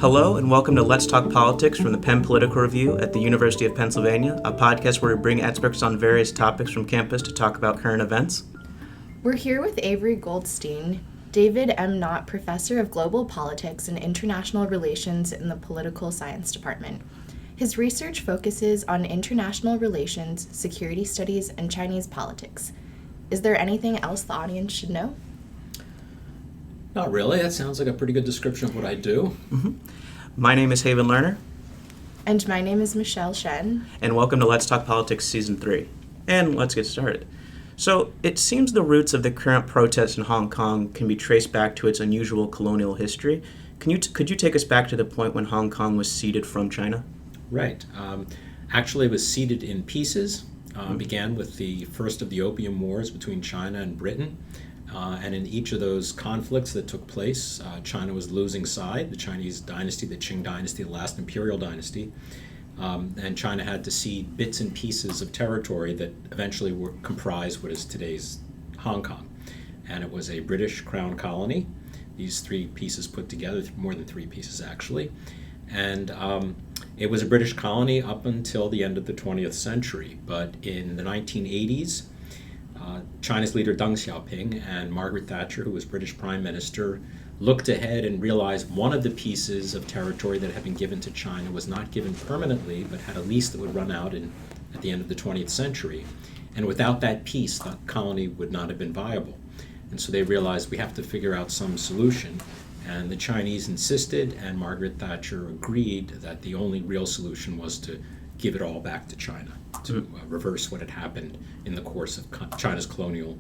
Hello, and welcome to Let's Talk Politics from the Penn Political Review at the University of Pennsylvania, a podcast where we bring experts on various topics from campus to talk about current events. We're here with Avery Goldstein, David M. Knott Professor of Global Politics and International Relations in the Political Science Department. His research focuses on international relations, security studies, and Chinese politics. Is there anything else the audience should know? Not really. That sounds like a pretty good description of what I do. My name is Haven Lerner, And my name is Michelle Shen. and welcome to Let's Talk Politics Season 3. And let's get started. So, it seems the roots of the current protests in Hong Kong can be traced back to its unusual colonial history. Could you take us back to the point when Hong Kong was ceded from China? Right. Actually, it was ceded in pieces. Began with the first of the Opium Wars between China and Britain. And in each of those conflicts that took place, China was losing side, the Chinese dynasty, the Qing dynasty, the last imperial dynasty. And China had to cede bits and pieces of territory that eventually comprised what is today's Hong Kong. And it was a British crown colony, these three pieces put together, more than three pieces actually. And it was a British colony up until the end of the 20th century. But in the 1980s, China's leader Deng Xiaoping and Margaret Thatcher, who was British Prime Minister, looked ahead and realized one of the pieces of territory that had been given to China was not given permanently, but had a lease that would run out at the end of the 20th century. And without that piece, the colony would not have been viable. And so they realized we have to figure out some solution. And the Chinese insisted, and Margaret Thatcher agreed that the only real solution was to give it all back to China, to reverse what had happened in the course of China's colonial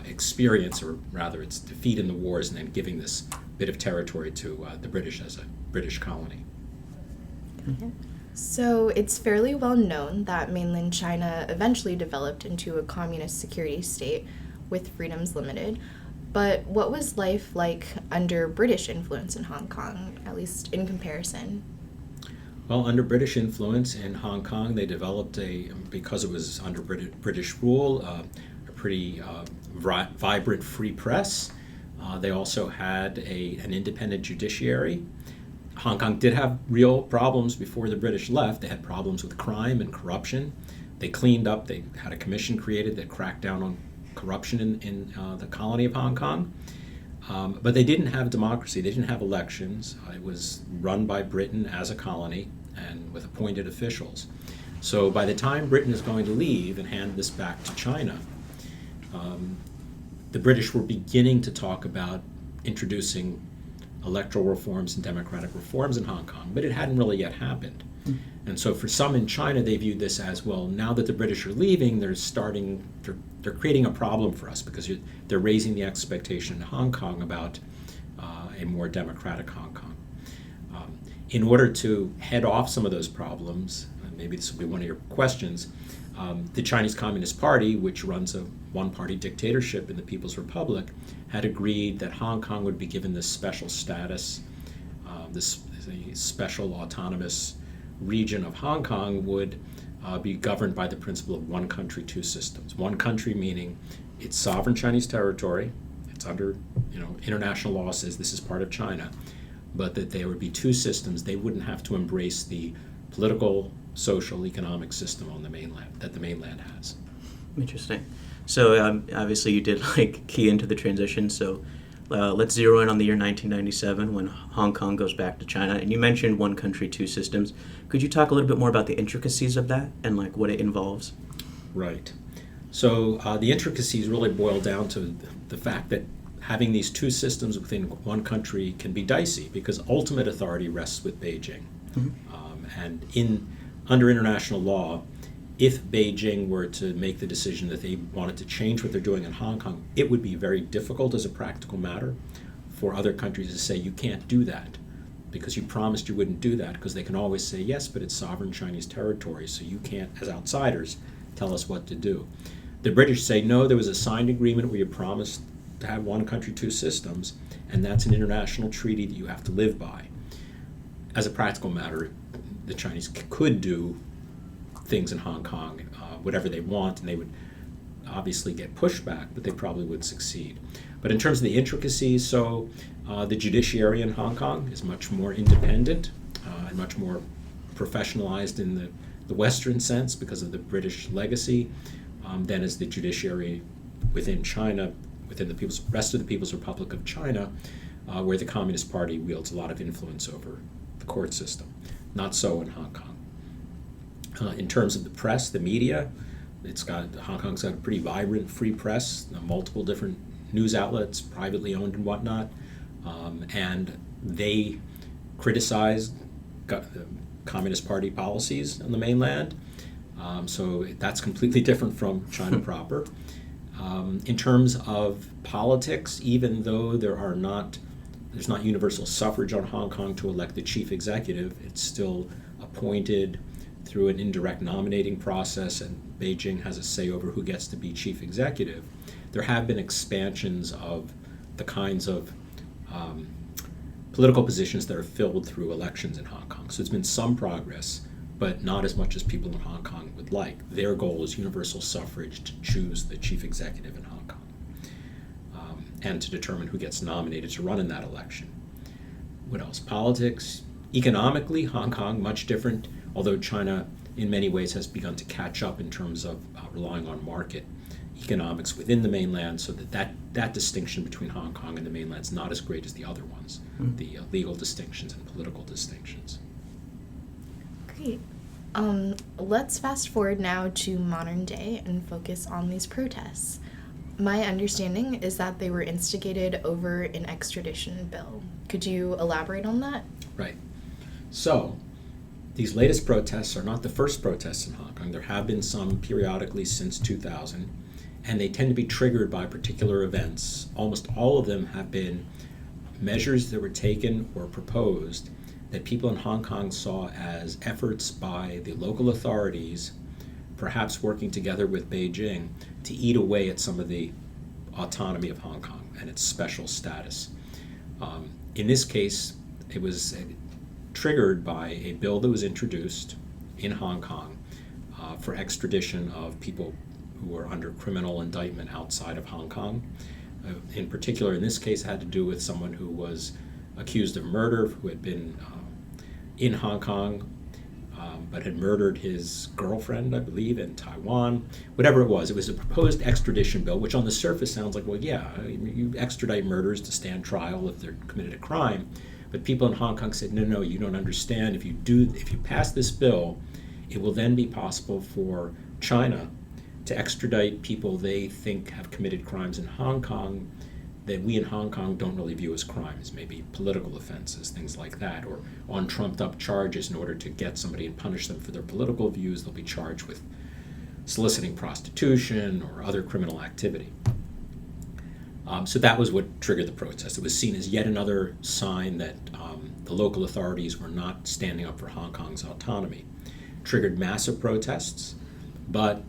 experience, or rather its defeat in the wars, and then giving this bit of territory to the British as a British colony. So it's fairly well known that mainland China eventually developed into a communist security state with freedoms limited. But what was life like under British influence in Hong Kong, at least in comparison? Well, under British influence in Hong Kong, they developed because it was under British rule, a pretty vibrant free press. They also had an independent judiciary. Hong Kong did have real problems before the British left. They had problems with crime and corruption. They cleaned up. They had a commission created that cracked down on corruption in the colony of Hong Kong. But they didn't have democracy. They didn't have elections. It was run by Britain as a colony and with appointed officials. So by the time Britain is going to leave and hand this back to China, the British were beginning to talk about introducing electoral reforms and democratic reforms in Hong Kong, but it hadn't really yet happened. And so for some in China, they viewed this as, well, now that the British are leaving, they're creating a problem for us because they're raising the expectation in Hong Kong about a more democratic Hong Kong. In order to head off some of those problems, maybe this will be one of your questions, the Chinese Communist Party, which runs a one-party dictatorship in the People's Republic, had agreed that Hong Kong would be given this special status. This special autonomous region of Hong Kong would be governed by the principle of one country, two systems. One country meaning it's sovereign Chinese territory. It's under, international law says this is part of China, but that there would be two systems. They wouldn't have to embrace the political, social, economic system on the mainland that the mainland has. Interesting. So obviously you did key into the transition. So let's zero in on the year 1997 when Hong Kong goes back to China. And you mentioned one country, two systems. Could you talk a little bit more about the intricacies of that and what it involves? Right. So the intricacies really boil down to the fact that having these two systems within one country can be dicey because ultimate authority rests with Beijing. And under international law, if Beijing were to make the decision that they wanted to change what they're doing in Hong Kong, it would be very difficult as a practical matter for other countries to say, you can't do that because you promised you wouldn't do that, because they can always say, yes, but it's sovereign Chinese territory, so you can't, as outsiders, tell us what to do. The British say, no, there was a signed agreement where you promised to have one country, two systems, and that's an international treaty that you have to live by. As a practical matter, the Chinese could do things in Hong Kong, whatever they want, and they would obviously get pushback, but they probably would succeed. But in terms of the intricacies, so the judiciary in Hong Kong is much more independent and much more professionalized in the Western sense because of the British legacy than is the judiciary within China, within the rest of the People's Republic of China, where the Communist Party wields a lot of influence over the court system. Not so in Hong Kong. In terms of the press, the media, Hong Kong's got a pretty vibrant free press, multiple different news outlets, privately owned and whatnot, and they criticize the Communist Party policies on the mainland. So that's completely different from China proper. In terms of politics, even though there's not universal suffrage on Hong Kong to elect the chief executive, it's still appointed through an indirect nominating process, and Beijing has a say over who gets to be chief executive. There have been expansions of the kinds of political positions that are filled through elections in Hong Kong. So it's been some progress, but not as much as people in Hong Kong would like. Their goal is universal suffrage to choose the chief executive in Hong Kong and to determine who gets nominated to run in that election. What else? Politics. Economically, Hong Kong, much different, although China in many ways has begun to catch up in terms of relying on market economics within the mainland, so that distinction between Hong Kong and the mainland is not as great as the other ones, the legal distinctions and political distinctions. Great. Let's fast forward now to modern day and focus on these protests. My understanding is that they were instigated over an extradition bill. Could you elaborate on that? Right. So, these latest protests are not the first protests in Hong Kong. There have been some periodically since 2000, and they tend to be triggered by particular events. Almost all of them have been measures that were taken or proposed that people in Hong Kong saw as efforts by the local authorities, perhaps working together with Beijing, to eat away at some of the autonomy of Hong Kong and its special status. In this case, it was triggered by a bill that was introduced in Hong Kong for extradition of people who were under criminal indictment outside of Hong Kong. In particular, in this case, it had to do with someone who was accused of murder, who had been in Hong Kong, but had murdered his girlfriend, I believe, in Taiwan. Whatever it was a proposed extradition bill, which on the surface sounds like, well, yeah, you extradite murderers to stand trial if they're committed a crime. But people in Hong Kong said, no, you don't understand. If you pass this bill, it will then be possible for China to extradite people they think have committed crimes in Hong Kong that we in Hong Kong don't really view as crimes, maybe political offenses, things like that, or on trumped-up charges. In order to get somebody and punish them for their political views, they'll be charged with soliciting prostitution or other criminal activity. So that was what triggered the protest. It was seen as yet another sign that the local authorities were not standing up for Hong Kong's autonomy. Triggered massive protests, but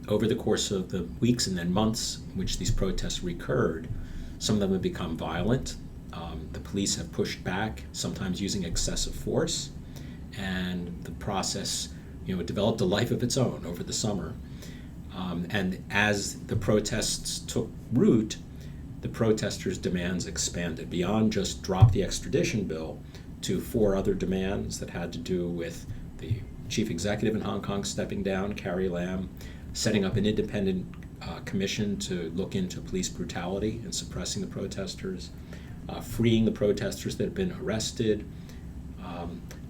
over the course of the weeks and then months in which these protests recurred, some of them have become violent. The police have pushed back, sometimes using excessive force, and the process, it developed a life of its own over the summer. And as the protests took root, the protesters' demands expanded beyond just drop the extradition bill to 4 other demands that had to do with the chief executive in Hong Kong stepping down, Carrie Lam, setting up an independent commission to look into police brutality and suppressing the protesters, freeing the protesters that had been arrested,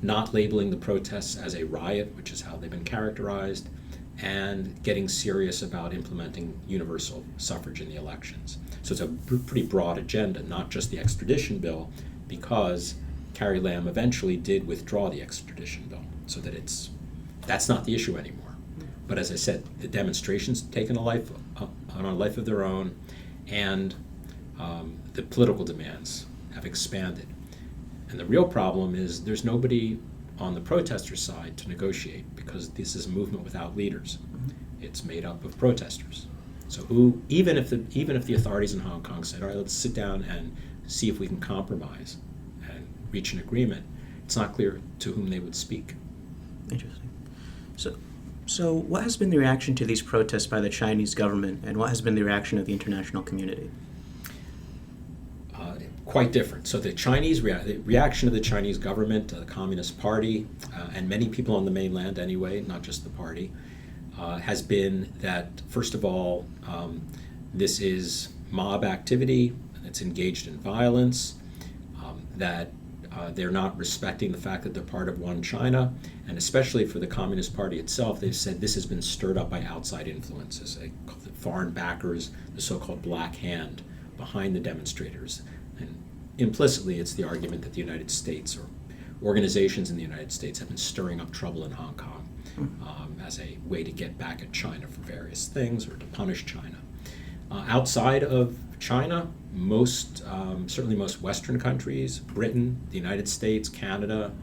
not labeling the protests as a riot, which is how they've been characterized, and getting serious about implementing universal suffrage in the elections. So it's a pretty broad agenda, not just the extradition bill, because Carrie Lam eventually did withdraw the extradition bill, so that that's not the issue anymore. But as I said, the demonstrations have taken on a life of their own, and the political demands have expanded. And the real problem is there's nobody on the protester side to negotiate, because this is a movement without leaders. It's made up of protesters. So even if the authorities in Hong Kong said, all right, let's sit down and see if we can compromise and reach an agreement, it's not clear to whom they would speak. Interesting. So what has been the reaction to these protests by the Chinese government, and what has been the reaction of the international community? quite different. So the the reaction of the Chinese government, the Communist Party, and many people on the mainland anyway, not just the party, has been that, first of all, this is mob activity, it's engaged in violence, that they're not respecting the fact that they're part of one China, and especially for the Communist Party itself, they've said this has been stirred up by outside influences, they call it foreign backers, the so-called black hand behind the demonstrators. And implicitly, it's the argument that the United States or organizations in the United States have been stirring up trouble in Hong Kong as a way to get back at China for various things or to punish China. Outside of China, certainly most Western countries, Britain, the United States, Canada,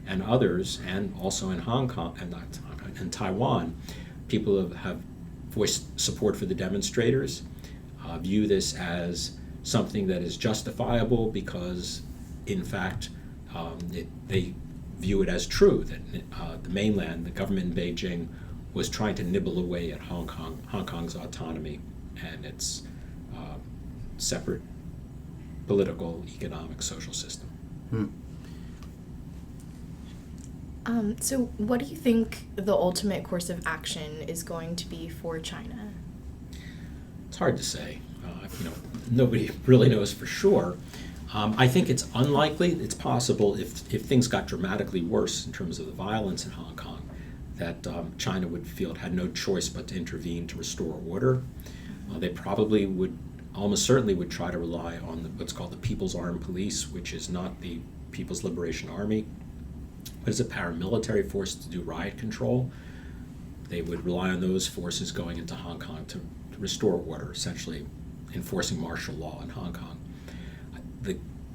and others, and also in Hong Kong, and not Hong Kong, and Taiwan, people have voiced support for the demonstrators, view this as something that is justifiable because, in fact, they view it as true that the mainland, the government in Beijing, was trying to nibble away at Hong Kong's autonomy and its separate political, economic, social system. So what do you think the ultimate course of action is going to be for China? It's hard to say. Nobody really knows for sure. I think it's unlikely, it's possible if things got dramatically worse in terms of the violence in Hong Kong, that China would feel it had no choice but to intervene to restore order. They probably would, almost certainly would try to rely on what's called the People's Armed Police, which is not the People's Liberation Army, but is a paramilitary force to do riot control. They would rely on those forces going into Hong Kong to restore order, essentially enforcing martial law in Hong Kong.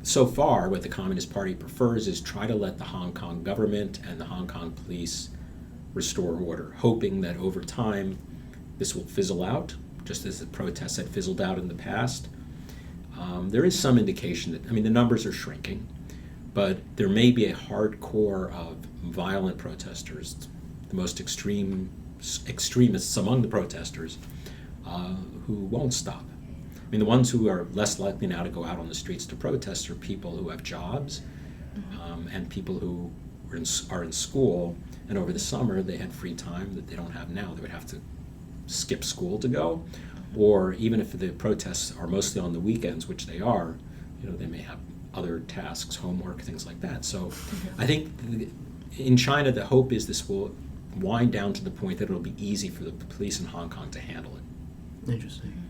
So far, what the Communist Party prefers is try to let the Hong Kong government and the Hong Kong police restore order, hoping that over time this will fizzle out, just as the protests had fizzled out in the past. There is some indication that, the numbers are shrinking, but there may be a hardcore of violent protesters, the most extremists among the protesters, who won't stop. The ones who are less likely now to go out on the streets to protest are people who have jobs, and people who are in school, and over the summer they had free time that they don't have now. They would have to skip school to go, or even if the protests are mostly on the weekends, which they are, they may have other tasks, homework, things like that. So I think in China the hope is this will wind down to the point that it'll be easy for the police in Hong Kong to handle it. Interesting.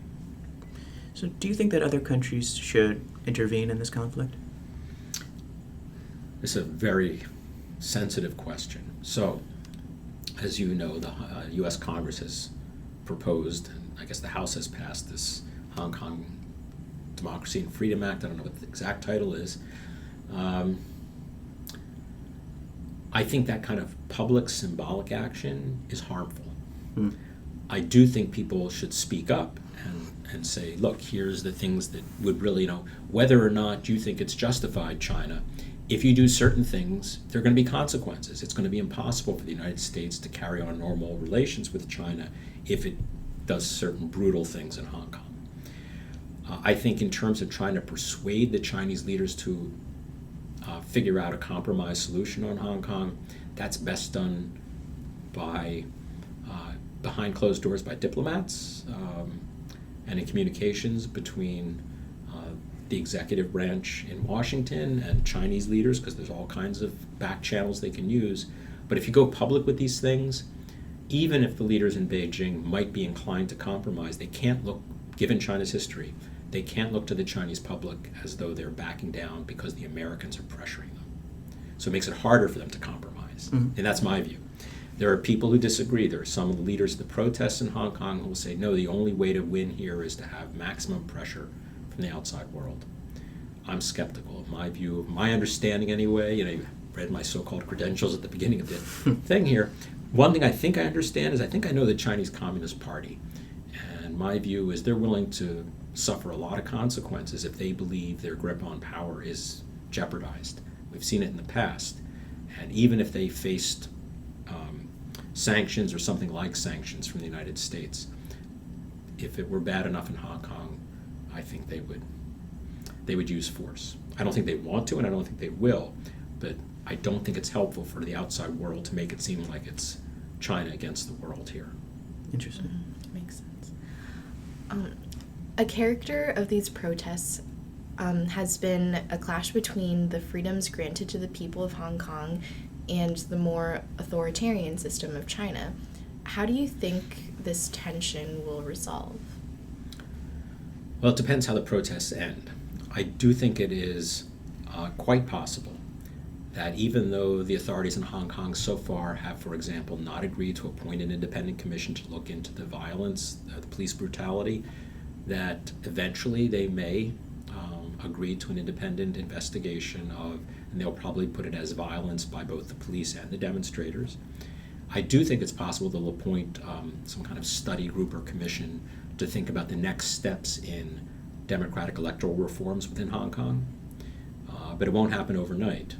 So do you think that other countries should intervene in this conflict? It's a very sensitive question. So, as you know, the U.S. Congress has proposed, and I guess the House has passed, this Hong Kong Democracy and Freedom Act. I don't know what the exact title is. I think that kind of public symbolic action is harmful. I do think people should speak up and say, look, here's the things that would really, whether or not you think it's justified, China, if you do certain things, there are going to be consequences. It's going to be impossible for the United States to carry on normal relations with China if it does certain brutal things in Hong Kong. I think in terms of trying to persuade the Chinese leaders to figure out a compromise solution on Hong Kong, that's best done by behind closed doors by diplomats, and in communications between the executive branch in Washington and Chinese leaders, because there's all kinds of back channels they can use. But if you go public with these things, even if the leaders in Beijing might be inclined to compromise, they can't look, given China's history, they can't look to the Chinese public as though they're backing down because the Americans are pressuring them. So it makes it harder for them to compromise. And that's my view. There are people who disagree. There are some of the leaders of the protests in Hong Kong who will say, no, the only way to win here is to have maximum pressure from the outside world. I'm skeptical. My view, my understanding anyway, you read my so-called credentials at the beginning of the thing here. One thing I think I understand is I think I know the Chinese Communist Party. And my view is they're willing to suffer a lot of consequences if they believe their grip on power is jeopardized. We've seen it in the past. And even if they faced sanctions or something like sanctions from the United States, if it were bad enough in Hong Kong, I think they would they would use force. I don't think they want to, and I don't think they will, but I don't think it's helpful for the outside world to make it seem like it's China against the world here. Interesting. Makes sense. A character of these protests has been a clash between the freedoms granted to the people of Hong Kong and the more authoritarian system of China. How do you think this tension will resolve? Well, it depends how the protests end. I do think it is quite possible that even though the authorities in Hong Kong so far have, for example, not agreed to appoint an independent commission to look into the violence, the police brutality, that eventually they may agree to an independent investigation of, and they'll probably put it as violence by both the police and the demonstrators. I do think it's possible they'll appoint some kind of study group or commission to think about the next steps in democratic electoral reforms within Hong Kong, but it won't happen overnight.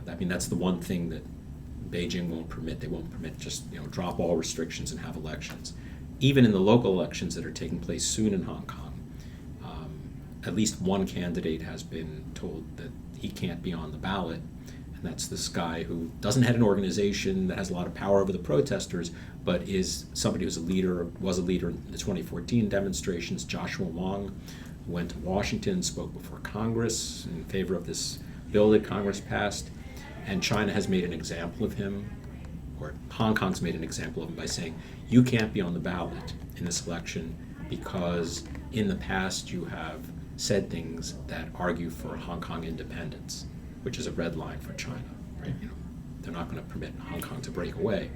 I mean, that's the one thing that Beijing won't permit. They won't permit just drop all restrictions and have elections. Even in the local elections that are taking place soon in Hong Kong, at least one candidate has been told that he can't be on the ballot, and that's this guy who doesn't have an organization that has a lot of power over the protesters, but is somebody who's was a leader in the 2014 demonstrations, Joshua Wong, who went to Washington, spoke before Congress in favor of this bill that Congress passed, and China has made an example of him, or Hong Kong's made an example of him by saying, you can't be on the ballot in this election because in the past you have said things that argue for Hong Kong independence, which is a red line for China, right? They're not going to permit Hong Kong to break away.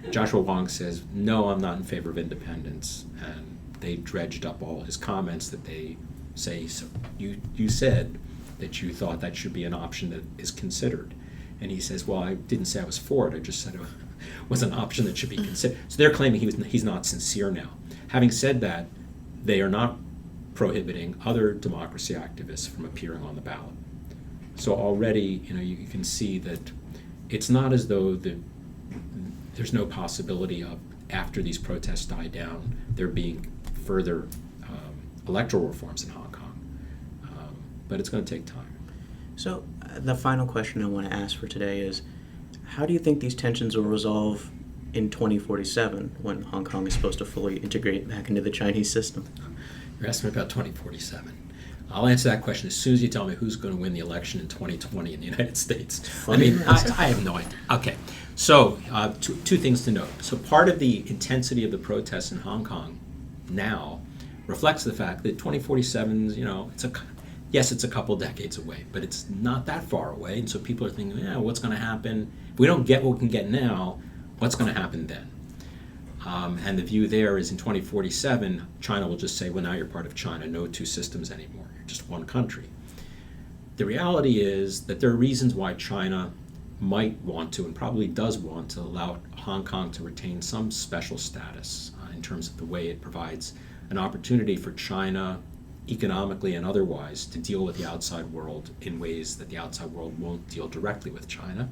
Joshua Wong says, no, I'm not in favor of independence, and they dredged up all his comments that they say, so you said that you thought that should be an option that is considered. And he says, well, I didn't say I was for it, I just said it was an option that should be considered. So they're claiming he's not sincere now. Having said that, they are not prohibiting other democracy activists from appearing on the ballot. So already, you can see that it's not as though there's no possibility of, after these protests die down, there being further electoral reforms in Hong Kong. But it's going to take time. So the final question I want to ask for today is, how do you think these tensions will resolve in 2047 when Hong Kong is supposed to fully integrate back into the Chinese system? You're asking me about 2047. I'll answer that question as soon as you tell me who's going to win the election in 2020 in the United States. I mean, I have no idea. Okay, so two things to note. So part of the intensity of the protests in Hong Kong now reflects the fact that 2047 is, yes, it's a couple decades away, but it's not that far away. And so people are thinking, what's going to happen? If we don't get what we can get now, what's going to happen then? And the view there is in 2047, China will just say, well, now you're part of China, no two systems anymore, you're just one country. The reality is that there are reasons why China might want to, and probably does want to, allow Hong Kong to retain some special status in terms of the way it provides an opportunity for China, economically and otherwise, to deal with the outside world in ways that the outside world won't deal directly with China.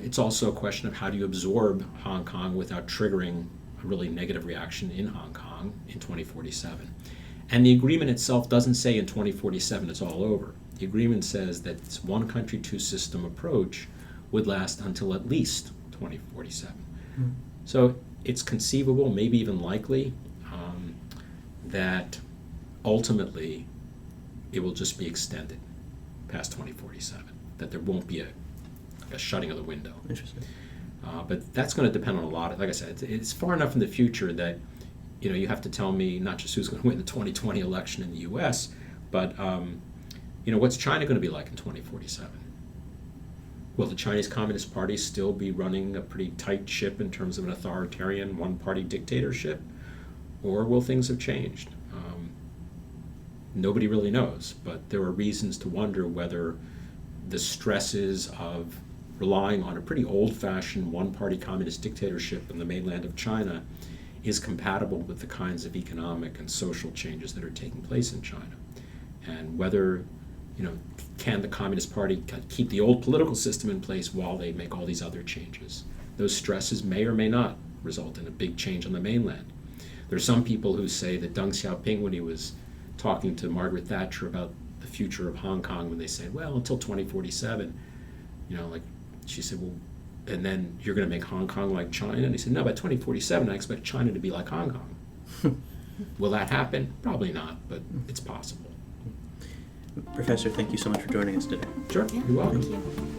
It's also a question of how do you absorb Hong Kong without triggering a really negative reaction in Hong Kong in 2047. And the agreement itself doesn't say in 2047 it's all over. The agreement says that this one country, two system approach would last until at least 2047. Mm-hmm. So it's conceivable, maybe even likely, that ultimately it will just be extended past 2047, that there won't be a shutting of the window. Interesting. But that's going to depend on a lot. Like I said, it's far enough in the future that you have to tell me not just who's going to win the 2020 election in the U.S., but what's China going to be like in 2047? Will the Chinese Communist Party still be running a pretty tight ship in terms of an authoritarian one-party dictatorship, or will things have changed? Nobody really knows, but there are reasons to wonder whether the stresses of relying on a pretty old-fashioned one-party communist dictatorship in the mainland of China is compatible with the kinds of economic and social changes that are taking place in China. And whether, can the Communist Party keep the old political system in place while they make all these other changes? Those stresses may or may not result in a big change on the mainland. There are some people who say that Deng Xiaoping, when he was talking to Margaret Thatcher about the future of Hong Kong when they said, well, until 2047, like she said, well, and then you're going to make Hong Kong like China? And he said, no, by 2047, I expect China to be like Hong Kong. Will that happen? Probably not, but it's possible. Professor, thank you so much for joining us today. Sure, Yeah, you're welcome. thank you.